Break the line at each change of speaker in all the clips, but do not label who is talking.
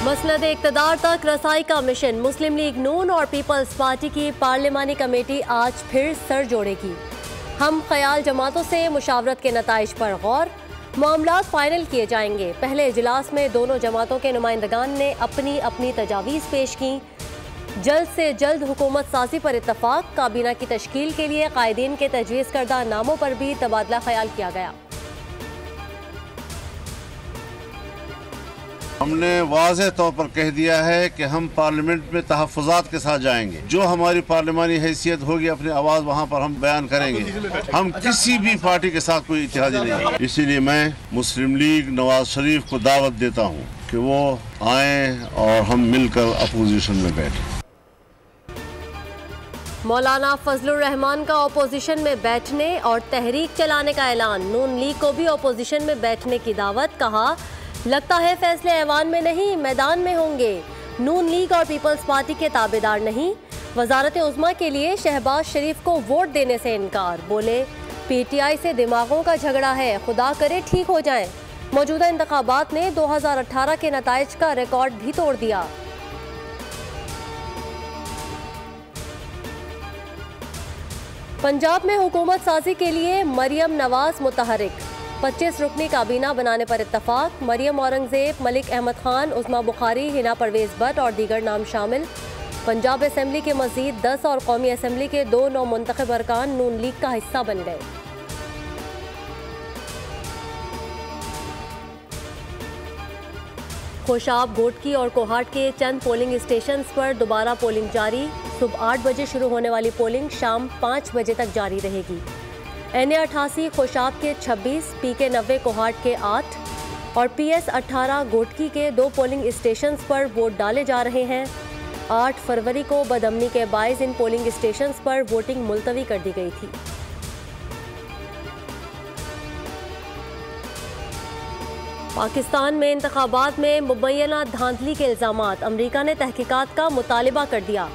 मसनद इक़्तिदार तक रसाई का मिशन। मुस्लिम लीग नून और पीपल्स पार्टी की पार्लिमानी कमेटी आज फिर सर जोड़ेगी। हम ख्याल जमातों से मुशावरत के नताइज पर गौर, मामलात फाइनल किए जाएंगे। पहले इजलास में दोनों जमातों के नुमाइंदगान ने अपनी अपनी तजावीज़ पेश की। जल्द से जल्द हुकूमत साजी पर इत्तफाक। काबीना की तश्कील के लिए कायदीन के तजवीज़ करदा नामों पर भी तबादला ख्याल किया गया।
हमने वाज़ेह तौर पर कह दिया है कि हम पार्लियामेंट में तहफ़्फ़ुज़ात के साथ जाएंगे। जो हमारी पार्लिमानी हैसियत होगी अपनी आवाज़ वहाँ पर हम बयान करेंगे। हम किसी भी पार्टी के साथ कोई इत्तेहादी नहीं है। इसीलिए मैं मुस्लिम लीग नवाज शरीफ को दावत देता हूँ कि वो आएँ और हम मिलकर अपोजिशन में बैठें।
मौलाना फजलुर रहमान का अपोजिशन में बैठने और तहरीक चलाने का ऐलान। नून लीग को भी अपोजिशन में बैठने की दावत। कहा, लगता है फैसले ऐवान में नहीं मैदान में होंगे। नून लीग और पीपल्स पार्टी के ताबेदार नहीं। वजारत उज़्मा के लिए शहबाज शरीफ को वोट देने से इनकार। बोले, पीटीआई से दिमागों का झगड़ा है, खुदा करे ठीक हो जाए। मौजूदा इंतखाबात ने 2018 के नताइज का रिकॉर्ड भी तोड़ दिया। पंजाब में हुकूमत साजी के लिए मरियम नवाज मुतहरिक। 25 रुकनी काबीना बनाने पर इत्तफाक। मरियम औरंगजेब, मलिक अहमद खान, उस्मा बुखारी, हिना परवेज भट्ट और दीगर नाम शामिल। पंजाब असम्बली के मजीद 10 और कौमी असम्बली के 2 नौमुंतखब अरकान नून लीग का हिस्सा बन गए। खोशाब, घोटकी और कोहाट के चंद पोलिंग स्टेशन पर दोबारा पोलिंग जारी। सुबह 8 बजे शुरू होने वाली पोलिंग शाम 5 बजे तक जारी रहेगी। NA 88 खोशाब के 26, PK 90 कोहाट के 8 और PS 18 घोटकी के 2 पोलिंग स्टेशंस पर वोट डाले जा रहे हैं। 8 फरवरी को बदअमनी के बायस इन पोलिंग स्टेशंस पर वोटिंग मुलतवी कर दी गई थी। पाकिस्तान में इंतखाबात में मुबैना धांधली के इल्ज़ामात। अमरीका ने तहकीकात का मुतालिबा कर दिया।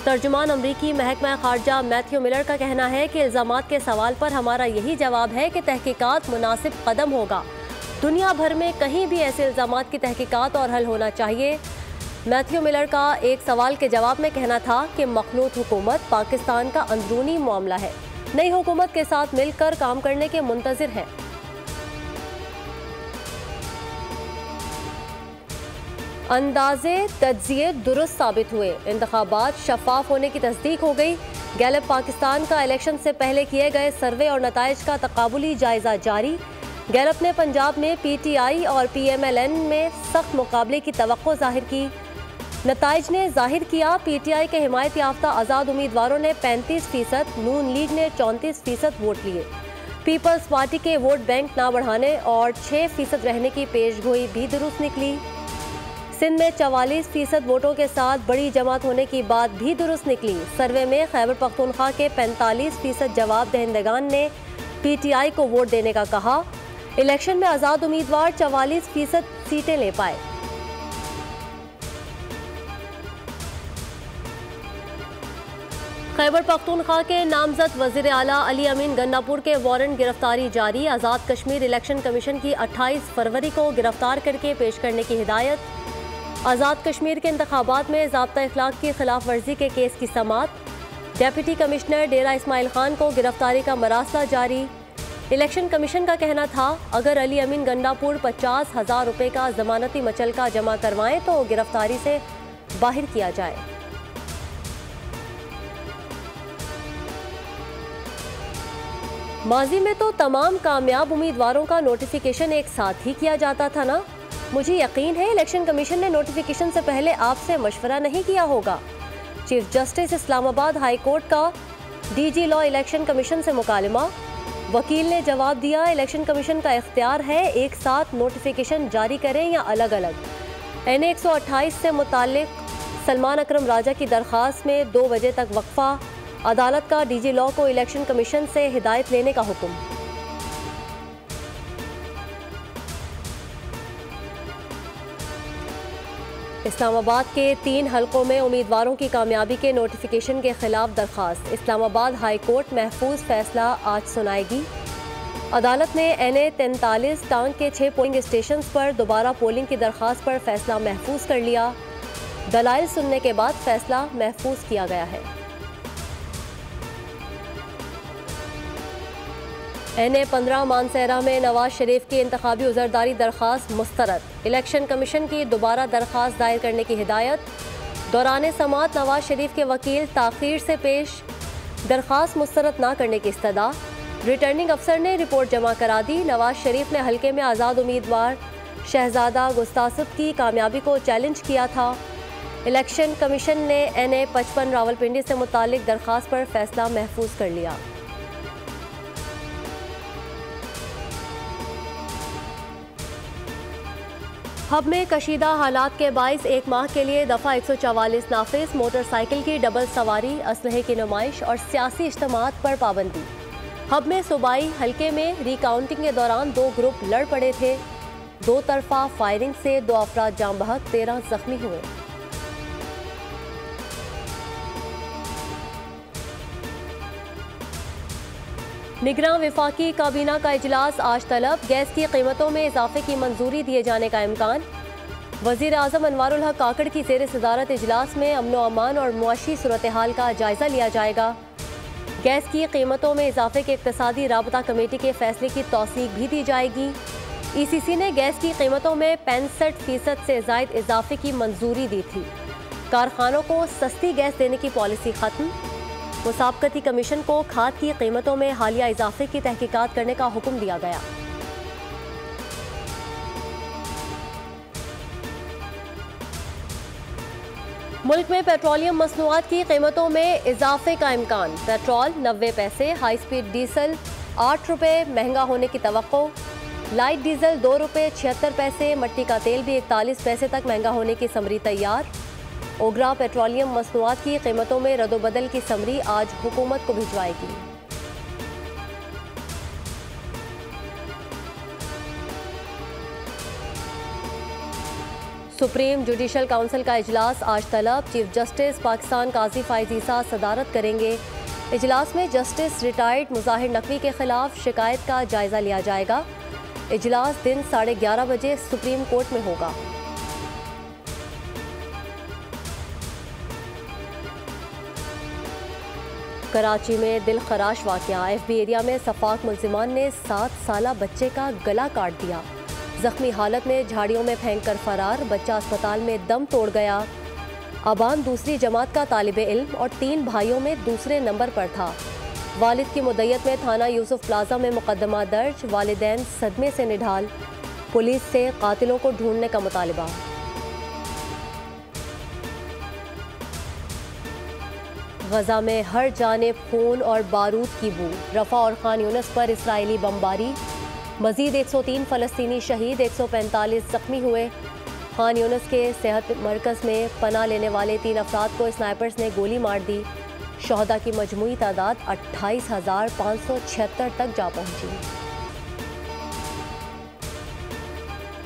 तर्जुमान अमरीकी महकमा खारजा मैथ्यू मिलर का कहना है कि इल्ज़ामात के सवाल पर हमारा यही जवाब है कि तहकीकात मुनासिब कदम होगा। दुनिया भर में कहीं भी ऐसे इल्ज़ामात की तहकीकात और हल होना चाहिए। मैथ्यू मिलर का एक सवाल के जवाब में कहना था कि मखलूत हुकूमत पाकिस्तान का अंदरूनी मामला है, नई हुकूमत के साथ मिलकर काम करने के मुंतज़िर है। अंदाजे तज्ज़िये दुरुस्त साबित हुए। इंतखाबात शफाफ होने की तस्दीक हो गई। गैलप पाकिस्तान का इलेक्शन से पहले किए गए सर्वे और नताइज का तकाबुली जायजा जारी। गैलप ने पंजाब में PTI और PMLN में सख्त मुकाबले की तवक्को जाहिर की। नताइज ने जाहिर किया, PTI के हिमायत याफ्ता आज़ाद उम्मीदवारों ने 35%, नून लीग ने 34% वोट लिए। पीपल्स पार्टी के वोट बैंक ना बढ़ाने और 6% रहने की पेशगोई भी दुरुस्त निकली। सिंध में 44% वोटों के साथ बड़ी जमात होने की बात भी दुरुस्त निकली। सर्वे में खैबर पख्तूनख्वा के 45% जवाब दहिंदगान ने PTI को वोट देने का कहा। इलेक्शन में आज़ाद उम्मीदवार 44% सीटें ले पाए। खैबर पख्तूनख्वा के नामजद वज़ीर आला अली अमीन गन्नापुर के वारंट गिरफ्तारी जारी। आज़ाद कश्मीर इलेक्शन कमीशन की 28 फरवरी को गिरफ्तार करके पेश करने की हिदायत। आज़ाद कश्मीर के इंतखाबात में ज़ाब्ता इखलाक की खिलाफ वर्जी के केस की समात। डेप्यूटी कमिश्नर डेरा इस्माइल खान को गिरफ्तारी का मरासला जारी। इलेक्शन कमीशन का कहना था, अगर अली अमीन गन्नापुर 50,000 रुपये का जमानती मचलका जमा करवाएं तो गिरफ्तारी से बाहर किया जाए। माजी में तो तमाम कामयाब उम्मीदवारों का नोटिफिकेशन एक साथ ही किया जाता था ना। मुझे यकीन है इलेक्शन कमीशन ने नोटिफिकेशन से पहले आपसे मशवरा नहीं किया होगा। Chief justice Islamabad high court का DG लॉ इलेक्शन कमीशन से मुकालमा। वकील ने जवाब दिया, इलेक्शन कमीशन का इख्तियार है एक साथ नोटिफिकेशन जारी करें या अलग अलग। NA 128 से मुताल्लिक सलमान अकरम राजा की दरख्वास्त में 2 बजे तक वक्फा। अदालत का DG लॉ को इलेक्शन कमीशन से हिदायत लेने का हुक्म। इस्लामाबाद के 3 हलकों में उम्मीदवारों की कामयाबी के नोटिफिकेशन के खिलाफ दरख्वास्त। इस्लामाबाद हाई कोर्ट महफूज फैसला आज सुनाएगी। अदालत ने NA-43 टांग के 6 पोलिंग स्टेशन पर दोबारा पोलिंग की दरख्वास्त पर फैसला महफूज कर लिया। दलाइल सुनने के बाद फैसला महफूज किया गया है। NA-15 मानसेरा में नवाज शरीफ की इंतखाबी उज़रदारी दरख्वास्त मुस्तरद। इलेक्शन कमीशन की दोबारा दरख्वास्त दायर करने की हिदायत। दौरान समाअत नवाज शरीफ के वकील ताख़ीर से पेश, दरख्वास्त मुस्तरद ना करने की इस्तदा। रिटर्निंग अफसर ने रिपोर्ट जमा करा दी। नवाज शरीफ ने हल्के में आज़ाद उम्मीदवार शहजादा गुस्तासिब की कामयाबी को चैलेंज किया था। इलेक्शन कमीशन ने NA-55 रावलपिंडी से मुतालिक दरख्वास्त पर फैसला महफूज कर लिया। हब में कशीदा हालात के बाइस 1 माह के लिए दफ़ा 144 नाफिज। मोटरसाइकिल की डबल सवारी, असलहे की नुमाइश और सियासी इज्तिमात पर पाबंदी। हब में सूबाई हल्के में रिकाउंटिंग के दौरान 2 ग्रुप लड़ पड़े थे। 2 तरफा फायरिंग से 2 अफराद जाम बहक, 13 जख्मी हुए। निगरां वफाकी काबीना का इजलास आज तलब। गैस की कीमतों में इजाफे की मंजूरी दिए जाने का इम्कान। वज़ीर आज़म अनवारुल हक काकड़ की ज़ेर सदारत इजलास में अमनो अमान और मुआशी सूरत हाल का जायजा लिया जाएगा। गैस की कीमतों में इजाफे के इक्तसादी राबता कमेटी के फैसले की तौसीक भी दी जाएगी। ECC ने गैस की कीमतों में 65% से ज़ायद इजाफे की मंजूरी दी थी। कारखानों को सस्ती गैस देने की पॉलिसी ख़त्म। मुसाबकती कमीशन को खाद की कीमतों में हालिया इजाफे की तहकीकात करने का हुक्म दिया गया। मुल्क में पेट्रोलियम मसनूआत की कीमतों में इजाफे का इम्कान। पेट्रोल 90 पैसे, हाई स्पीड डीजल 8 रुपये महंगा होने की तवक्को। लाइट डीजल 2 रुपये 76 पैसे, मट्टी का तेल भी 41 पैसे तक महंगा होने की समरी तैयार। ओगरा पेट्रोलियम मसनूआत की कीमतों में रद्दोबदल की समरी आज हुकूमत को भिजवाएगी। सुप्रीम जुडिशल काउंसिल का इजलास आज तलब। चीफ जस्टिस पाकिस्तान काजी फाइज ईसा सदारत करेंगे। इजलास में जस्टिस रिटायर्ड मुजाहिर नकवी के खिलाफ शिकायत का जायजा लिया जाएगा। इजलास दिन 11:30 बजे सुप्रीम कोर्ट में होगा। कराची में दिल खराश वाकया। FB एरिया में सफाक मुल्जिमान ने 7 साला बच्चे का गला काट दिया। जख्मी हालत में झाड़ियों में फेंक कर फरार। बच्चा अस्पताल में दम तोड़ गया। अबान दूसरी जमात का तालिबे इल्म और 3 भाइयों में दूसरे नंबर पर था। वालिद की मुद्दत में थाना यूसुफ प्लाजा में मुकदमा दर्ज। वालिदैन सदमे से निढाल। पुलिस से कातिलों को ढूंढने का मुतालिबा। गजा में हर जानिब खून और बारूद की बू। रफा और खान यूनिस पर इसराइली बमबारी। मजीद 103 फ़लस्तीनी शहीद, 145 जख्मी हुए। खान यूनिस के सेहत मरकज़ में पनाह लेने वाले 3 अफराद को स्नाइपर्स ने गोली मार दी। शहदा की मजमूई तादाद 28,576 तक जा पहुंची।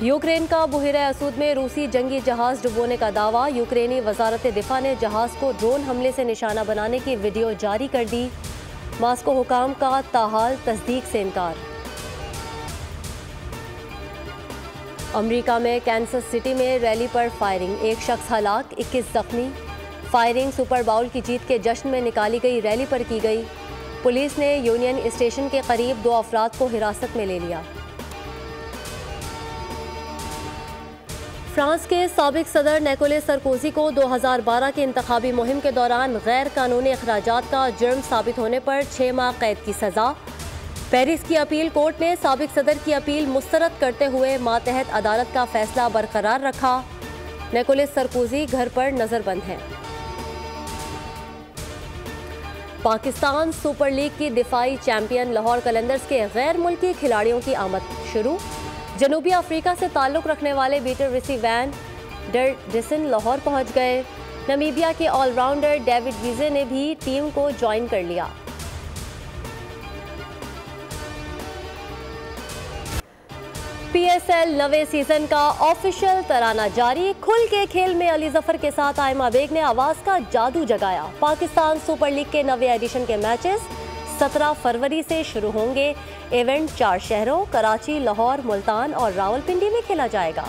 यूक्रेन का बुहिरा असूद में रूसी जंगी जहाज डुबोने का दावा। यूक्रेनी वजारत दिफा ने जहाज को ड्रोन हमले से निशाना बनाने की वीडियो जारी कर दी। मास्को हुकाम का ताहाल तस्दीक से इनकार। अमेरिका में कैंसस सिटी में रैली पर फायरिंग। 1 शख्स हलाक, 21 जख्मी। फायरिंग सुपर बाउल की जीत के जश्न में निकाली गई रैली पर की गई। पुलिस ने यूनियन स्टेशन के करीब 2 अफराद को हिरासत में ले लिया। फ्रांस के साबिक सदर निकोलस सरकोजी को 2012 की इंतखाबी मुहिम के दौरान गैर कानूनी अखराजात का जुर्म साबित होने पर 6 माह कैद की सजा। पेरिस की अपील कोर्ट ने साबिक सदर की अपील मुस्तरद करते हुए मातहत अदालत का फैसला बरकरार रखा। निकोलस सरकोजी घर पर नजरबंद हैं। पाकिस्तान सुपर लीग की दिफाई चैंपियन लाहौर कलंदर्स के गैर मुल्की खिलाड़ियों की आमद शुरू। जनूबी अफ्रीका से ताल्लुक़ रखने वाले बीटर रिसी वैन डर डिसन लाहौर पहुंच गए। नमीबिया के ऑलराउंडर डेविड वीजे ने भी टीम को ज्वाइन कर लिया। PSL नवे सीजन का ऑफिशियल तराना जारी। खुल के खेल में अली जफर के साथ आयमा बेग ने आवाज का जादू जगाया। पाकिस्तान सुपर लीग के नवे एडिशन के मैचेस 17 फरवरी से शुरू होंगे। इवेंट 4 शहरों कराची, लाहौर, मुल्तान और रावलपिंडी में खेला जाएगा।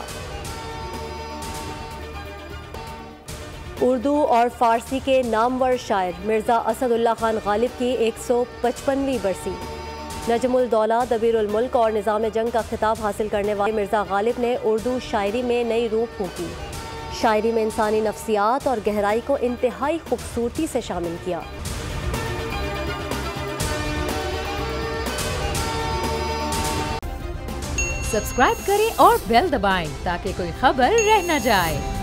उर्दू और फारसी के नामवर शायर मिर्ज़ा असदुल्ला खान गालिब की 155वीं बरसी। नजमुल दौला, दबीरुल मुल्क और निज़ाम जंग का खिताब हासिल करने वाले मिर्ज़ा गालिब ने उर्दू शायरी में नई रूह फूंकी। शायरी में इंसानी नफ्सियात और गहराई को इंतहाई खूबसूरती से शामिल किया।
सब्सक्राइब करें और बेल दबाएं ताकि कोई खबर रह न जाए।